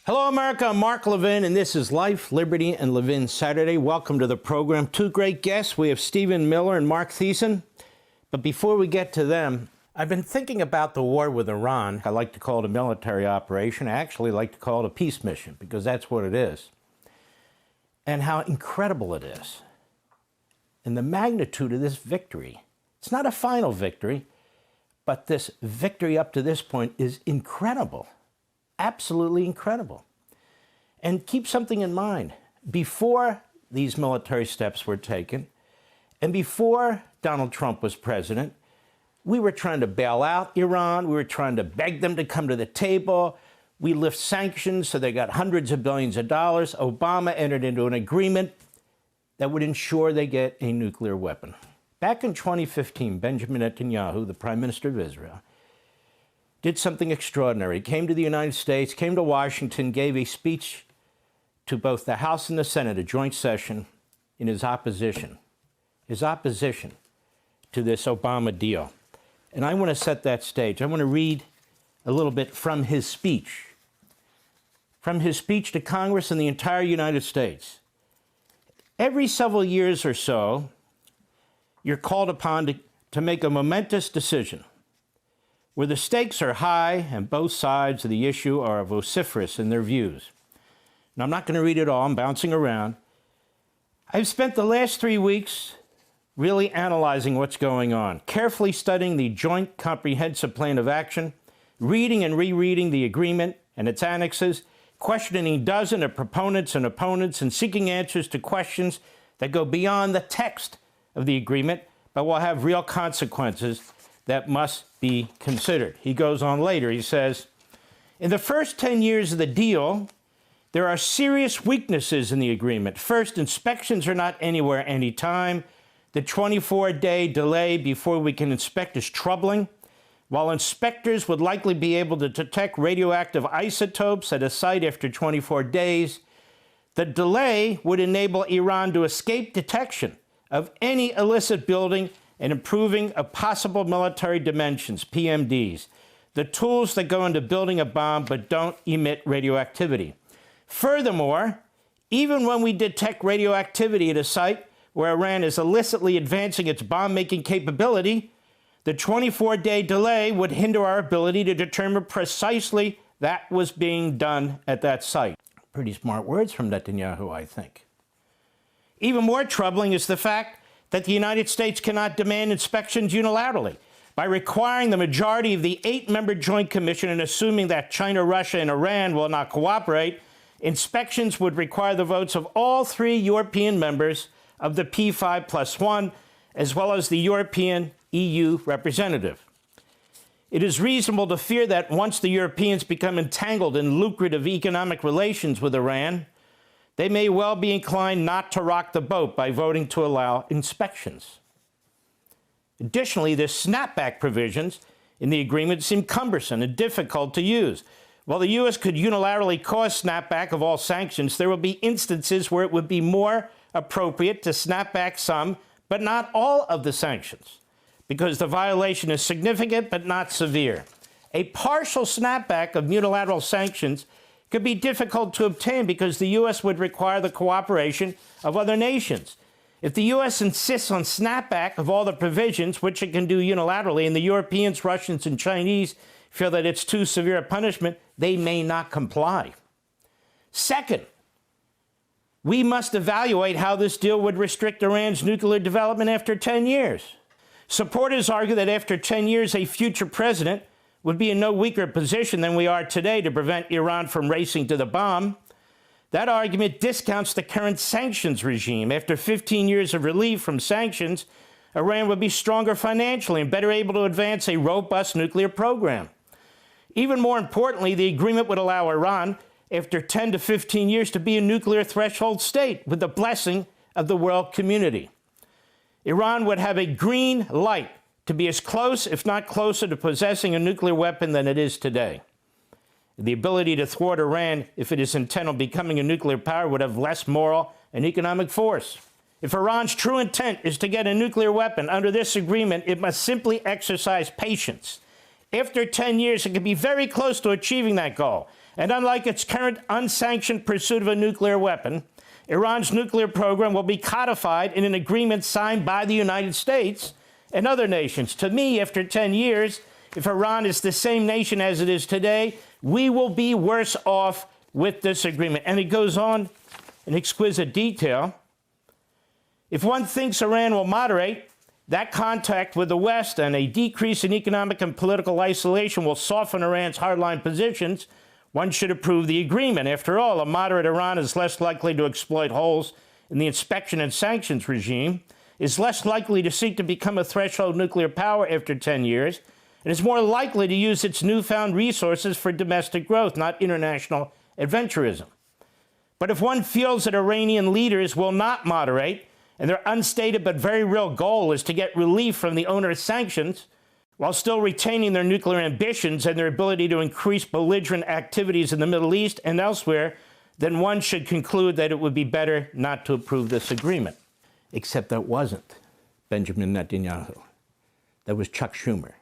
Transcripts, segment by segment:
Hello, America. I'm Mark Levin, and this is Life, Liberty, and Levin Saturday. Welcome to the program. Two great guests. We have Stephen Miller and Mark Thiessen. But before we get to them, I've been thinking about the war with Iran. I like to call it a military operation. I actually like to call it a peace mission, because that's what it is. And how incredible it is. And the magnitude of this victory. It's not a final victory, but this victory up to this point is incredible. Absolutely incredible. And keep something in mind. Before these military steps were taken, and before Donald Trump was president, we were trying to bail out Iran. We were trying to beg them to come to the table. We lift sanctions so they got hundreds of billions of dollars. Obama entered into an agreement that would ensure they get a nuclear weapon. Back in 2015, Benjamin Netanyahu, the Prime Minister of Israel, did something extraordinary. He came to the United States, came to Washington, gave a speech to both the House and the Senate, a joint session, in his opposition to this Obama deal. And I want to set that stage. I want to read a little bit from his speech. From his speech to Congress and the entire United States. Every several years or so, you're called upon to make a momentous decision where the stakes are high and both sides of the issue are vociferous in their views. Now, I'm not going to read it all. I'm bouncing around. I've spent the last 3 weeks really analyzing what's going on, carefully studying the Joint Comprehensive Plan of Action, reading and rereading the agreement and its annexes, questioning dozens of proponents and opponents, and seeking answers to questions that go beyond the text of the agreement, but will have real consequences that must be considered. He goes on later, he says, in the first 10 years of the deal, there are serious weaknesses in the agreement. First, inspections are not anywhere, anytime. The 24-day delay before we can inspect is troubling. While inspectors would likely be able to detect radioactive isotopes at a site after 24 days, the delay would enable Iran to escape detection of any illicit building and improving of possible military dimensions, PMDs, the tools that go into building a bomb but don't emit radioactivity. Furthermore, even when we detect radioactivity at a site where Iran is illicitly advancing its bomb-making capability, the 24-day delay would hinder our ability to determine precisely that was being done at that site. Pretty smart words from Netanyahu, I think. Even more troubling is the fact that the United States cannot demand inspections unilaterally. By requiring the majority of the 8-member Joint Commission and assuming that China, Russia, and Iran will not cooperate, inspections would require the votes of all 3 European members of the P5+1, as well as the European EU representative. It is reasonable to fear that once the Europeans become entangled in lucrative economic relations with Iran, they may well be inclined not to rock the boat by voting to allow inspections. Additionally, the snapback provisions in the agreement seem cumbersome and difficult to use. While the U.S. could unilaterally cause snapback of all sanctions, there will be instances where it would be more appropriate to snap back some, but not all of the sanctions, because the violation is significant but not severe. A partial snapback of unilateral sanctions could be difficult to obtain because the U.S. would require the cooperation of other nations. If the U.S. insists on snapback of all the provisions, which it can do unilaterally, and the Europeans, Russians, and Chinese feel that it's too severe a punishment, they may not comply. Second, we must evaluate how this deal would restrict Iran's nuclear development after 10 years. Supporters argue that after 10 years, a future president would be in no weaker position than we are today to prevent Iran from racing to the bomb. That argument discounts the current sanctions regime. After 15 years of relief from sanctions, Iran would be stronger financially and better able to advance a robust nuclear program. Even more importantly, the agreement would allow Iran, after 10 to 15 years, to be a nuclear threshold state with the blessing of the world community. Iran would have a green light to be as close, if not closer, to possessing a nuclear weapon than it is today. The ability to thwart Iran, if it is intent on becoming a nuclear power, would have less moral and economic force. If Iran's true intent is to get a nuclear weapon under this agreement, it must simply exercise patience. After 10 years, it could be very close to achieving that goal. And unlike its current unsanctioned pursuit of a nuclear weapon, Iran's nuclear program will be codified in an agreement signed by the United States and other nations. To me, after 10 years, if Iran is the same nation as it is today, we will be worse off with this agreement. And it goes on in exquisite detail. If one thinks Iran will moderate, that contact with the West and a decrease in economic and political isolation will soften Iran's hardline positions, one should approve the agreement. After all, a moderate Iran is less likely to exploit holes in the inspection and sanctions regime, is less likely to seek to become a threshold nuclear power after 10 years, and is more likely to use its newfound resources for domestic growth, not international adventurism. But if one feels that Iranian leaders will not moderate, and their unstated but very real goal is to get relief from the onerous sanctions, while still retaining their nuclear ambitions and their ability to increase belligerent activities in the Middle East and elsewhere, then one should conclude that it would be better not to approve this agreement. Except that wasn't Benjamin Netanyahu. That was Chuck Schumer,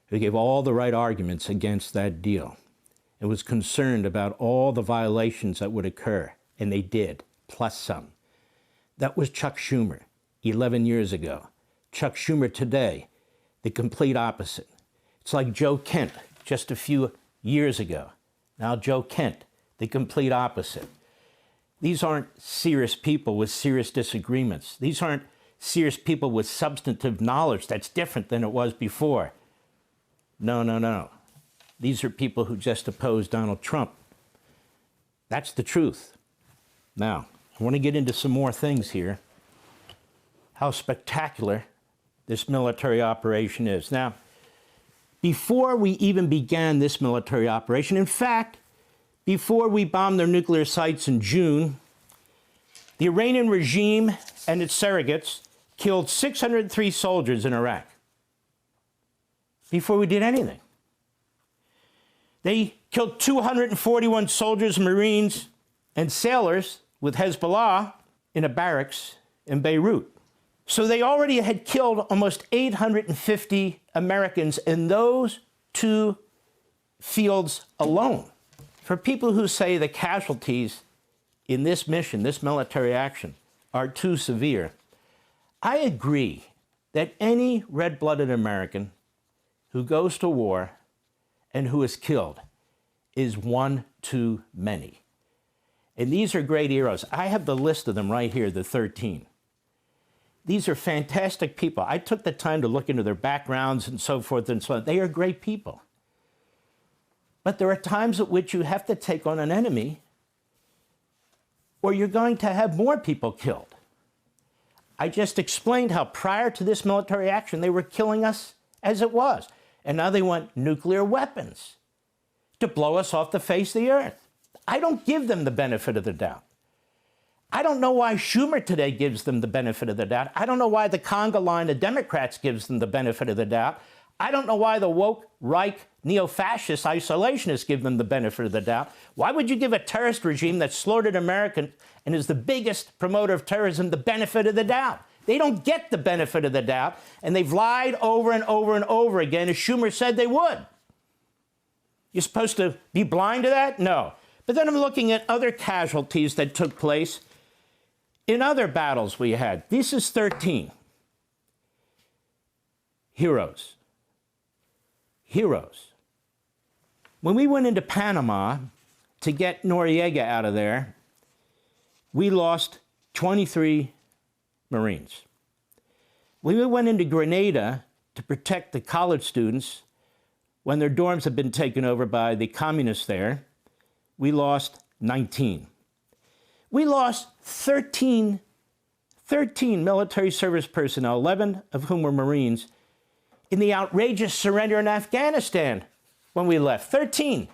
who gave all the right arguments against that deal and was concerned about all the violations that would occur, and they did, plus some. That was Chuck Schumer 11 years ago. Chuck Schumer today, the complete opposite. It's like Joe Kent just a few years ago. Now Joe Kent, the complete opposite. These aren't serious people with serious disagreements. These aren't serious people with substantive knowledge that's different than it was before. No, no, no. These are people who just oppose Donald Trump. That's the truth. Now, I want to get into some more things here. How spectacular this military operation is. Now, before we even began this military operation, in fact, before we bombed their nuclear sites in June, the Iranian regime and its surrogates killed 603 soldiers in Iraq. Before we did anything. They killed 241 soldiers, Marines, and sailors with Hezbollah in a barracks in Beirut. So they already had killed almost 850 Americans in those two fields alone. For people who say the casualties in this mission, this military action, are too severe, I agree that any red-blooded American who goes to war and who is killed is one too many. And these are great heroes. I have the list of them right here, the 13. These are fantastic people. I took the time to look into their backgrounds and so forth and so on. They are great people. But there are times at which you have to take on an enemy or you're going to have more people killed. I just explained how prior to this military action, they were killing us as it was. And now they want nuclear weapons to blow us off the face of the earth. I don't give them the benefit of the doubt. I don't know why Schumer today gives them the benefit of the doubt. I don't know why the conga line of Democrats gives them the benefit of the doubt. I don't know why the woke, Reich, neo-fascist isolationists give them the benefit of the doubt. Why would you give a terrorist regime that slaughtered Americans and is the biggest promoter of terrorism the benefit of the doubt? They don't get the benefit of the doubt, and they've lied over and over and over again, as Schumer said they would. You're supposed to be blind to that? No. But then I'm looking at other casualties that took place in other battles we had. This is 13. Heroes. Heroes. When we went into Panama to get Noriega out of there, we lost 23 Marines. When we went into Grenada to protect the college students when their dorms had been taken over by the communists there, we lost 19. We lost 13 military service personnel, 11 of whom were Marines, in the outrageous surrender in Afghanistan when we left. 13.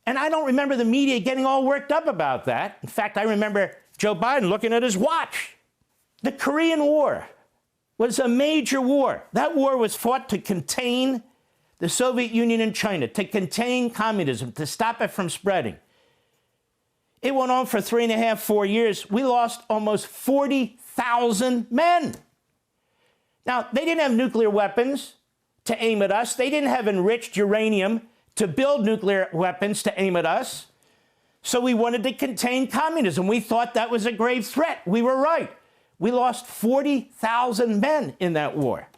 And I don't remember the media getting all worked up about that. In fact, I remember Joe Biden looking at his watch. The Korean War was a major war. That war was fought to contain the Soviet Union and China, to contain communism, to stop it from spreading. It went on for 3.5, 4 years. We lost almost 40,000 men. Now, they didn't have nuclear weapons to aim at us. They didn't have enriched uranium to build nuclear weapons to aim at us. So we wanted to contain communism. We thought that was a grave threat. We were right. We lost 40,000 men in that war.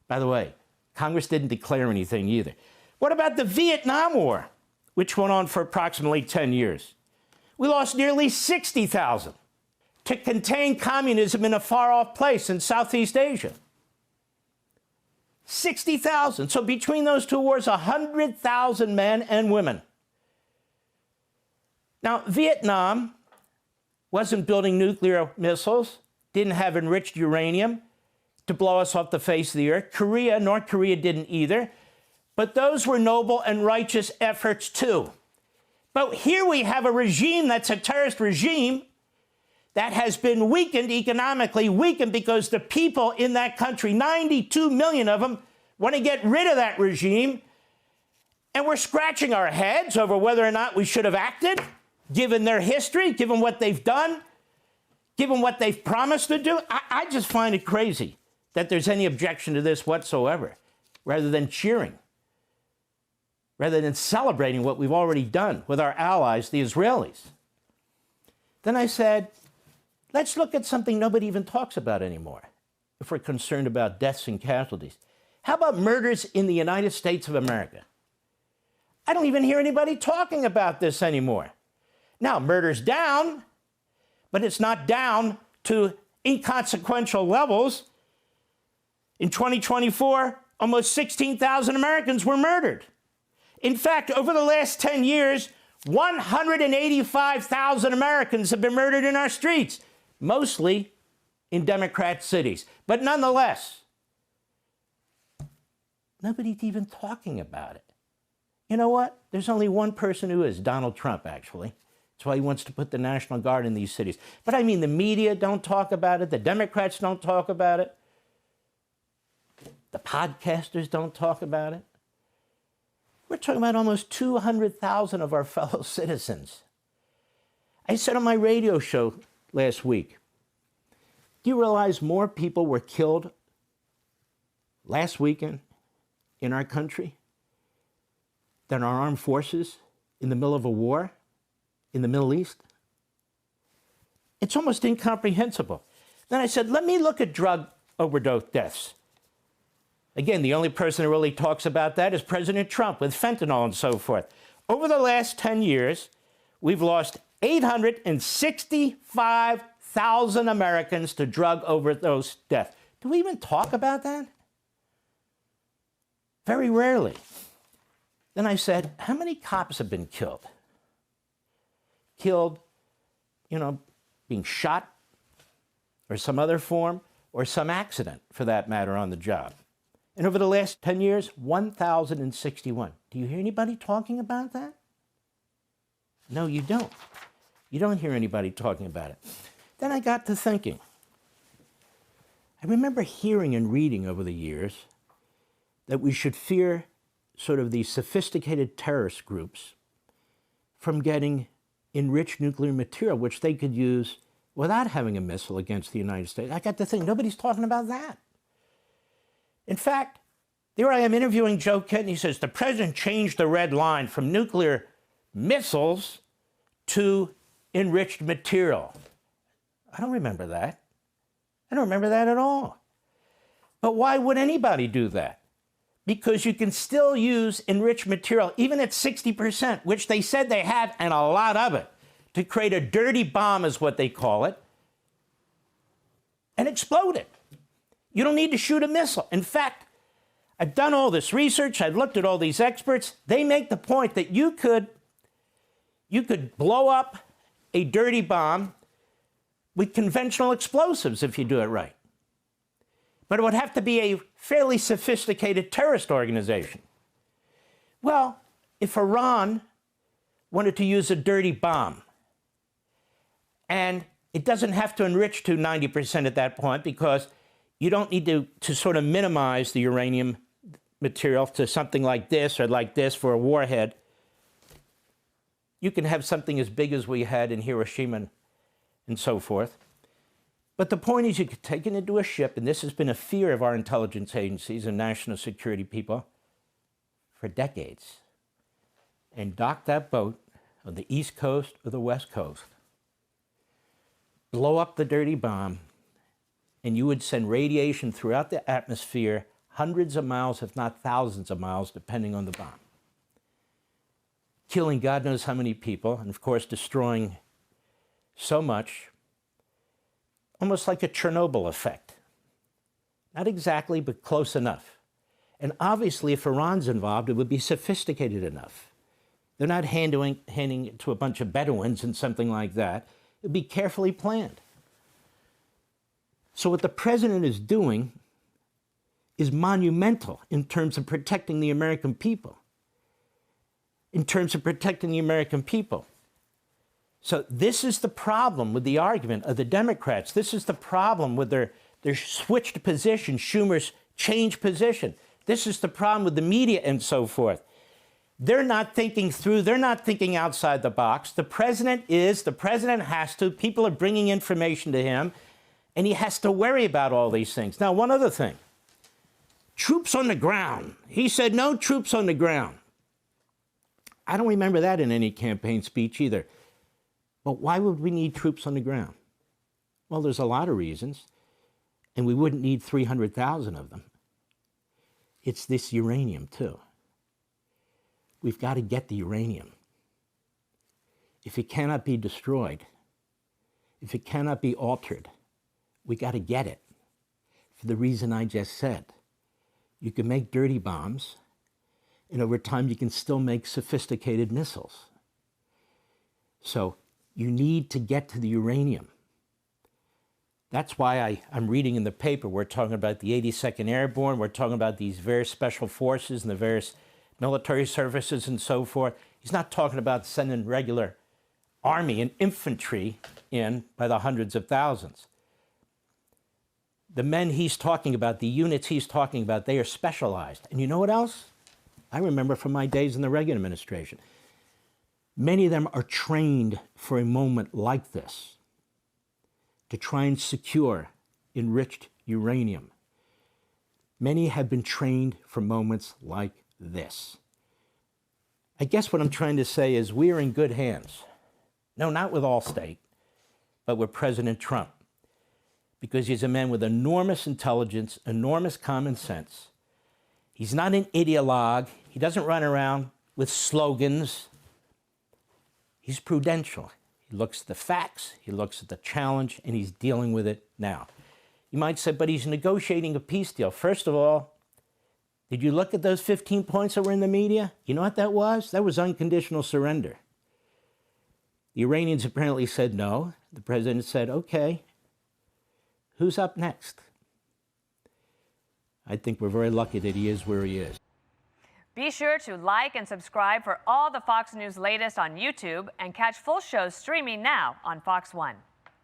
By the way, Congress didn't declare anything either. What about the Vietnam War, which went on for approximately 10 years? We lost nearly 60,000 to contain communism in a far-off place in Southeast Asia. 60,000. So between those two wars, 100,000 men and women. Now, Vietnam wasn't building nuclear missiles, didn't have enriched uranium to blow us off the face of the earth. North Korea didn't either. But those were noble and righteous efforts too. But here we have a regime that's a terrorist regime that has been weakened economically, weakened because the people in that country, 92 million of them, want to get rid of that regime. And we're scratching our heads over whether or not we should have acted, given their history, given what they've done, given what they've promised to do. I just find it crazy that there's any objection to this whatsoever, rather than cheering, rather than celebrating what we've already done with our allies, the Israelis. Then I said, let's look at something nobody even talks about anymore, if we're concerned about deaths and casualties. How about murders in the United States of America? I don't even hear anybody talking about this anymore. Now, murder's down, but it's not down to inconsequential levels. In 2024, almost 16,000 Americans were murdered. In fact, over the last 10 years, 185,000 Americans have been murdered in our streets, mostly in Democrat cities. But nonetheless, nobody's even talking about it. You know what? There's only one person who is, Donald Trump, actually. That's why he wants to put the National Guard in these cities. But I mean, the media don't talk about it. The Democrats don't talk about it. The podcasters don't talk about it. We're talking about almost 200,000 of our fellow citizens. I said on my radio show last week, do you realize more people were killed last weekend in our country than our armed forces in the middle of a war in the Middle East? It's almost incomprehensible. Then I said, let me look at drug overdose deaths. Again, the only person who really talks about that is President Trump with fentanyl and so forth. Over the last 10 years, we've lost 865,000 Americans to drug overdose death. Do we even talk about that? Very rarely. Then I said, how many cops have been killed? Killed, being shot or some other form or some accident, for that matter, on the job. And over the last 10 years, 1,061. Do you hear anybody talking about that? No, you don't. You don't hear anybody talking about it. Then I got to thinking. I remember hearing and reading over the years that we should fear sort of these sophisticated terrorist groups from getting enriched nuclear material, which they could use without having a missile against the United States. I got to think, nobody's talking about that. In fact, there I am interviewing Joe Kent, and he says, the president changed the red line from nuclear missiles to enriched material. I don't remember that. I don't remember that at all. But why would anybody do that? Because you can still use enriched material, even at 60%, which they said they have, and a lot of it, to create a dirty bomb, is what they call it, and explode it. You don't need to shoot a missile. In fact, I've done all this research. I've looked at all these experts. They make the point that you could blow up a dirty bomb with conventional explosives if you do it right. But it would have to be a fairly sophisticated terrorist organization. Well, if Iran wanted to use a dirty bomb, and it doesn't have to enrich to 90% at that point, because you don't need to sort of minimize the uranium material to something like this or like this for a warhead. You can have something as big as we had in Hiroshima and so forth. But the point is, you could take it into a ship, and this has been a fear of our intelligence agencies and national security people for decades. and dock that boat on the East Coast or the West Coast, blow up the dirty bomb, and you would send radiation throughout the atmosphere hundreds of miles, if not thousands of miles, depending on the bomb, killing God knows how many people, and of course destroying so much, almost like a Chernobyl effect. Not exactly, but close enough. And obviously, if Iran's involved, it would be sophisticated enough. They're not handing it to a bunch of Bedouins and something like that. It would be carefully planned. So what the president is doing is monumental in terms of protecting the American people. In terms of protecting the American people. So this is the problem with the argument of the Democrats. This is the problem with their switched position, Schumer's changed position. This is the problem with the media and so forth. They're not thinking through, they're not thinking outside the box. The president has to, people are bringing information to him, and he has to worry about all these things. Now, one other thing, troops on the ground. He said no troops on the ground. I don't remember that in any campaign speech either. But why would we need troops on the ground? Well, there's a lot of reasons, and we wouldn't need 300,000 of them. It's this uranium, too. We've got to get the uranium. If it cannot be destroyed, if it cannot be altered, we got to get it. For the reason I just said. You can make dirty bombs, and over time you can still make sophisticated missiles. So you need to get to the uranium. That's why I'm reading in the paper, we're talking about the 82nd Airborne, we're talking about these various special forces and the various military services and so forth. He's not talking about sending regular army and infantry in by the hundreds of thousands. The men he's talking about, the units he's talking about, they are specialized. And you know what else? I remember from my days in the Reagan administration. Many of them are trained for a moment like this, to try and secure enriched uranium. Many have been trained for moments like this. I guess what I'm trying to say is we are in good hands. No, not with Allstate, but with President Trump, because he's a man with enormous intelligence, enormous common sense. He's not an ideologue. He doesn't run around with slogans. He's prudential. He looks at the facts, he looks at the challenge, and he's dealing with it now. You might say, but he's negotiating a peace deal. First of all, did you look at those 15 points that were in the media? You know what that was? That was unconditional surrender. The Iranians apparently said no. The president said, okay, who's up next? I think we're very lucky that he is where he is. Be sure to like and subscribe for all the Fox News latest on YouTube and catch full shows streaming now on Fox One.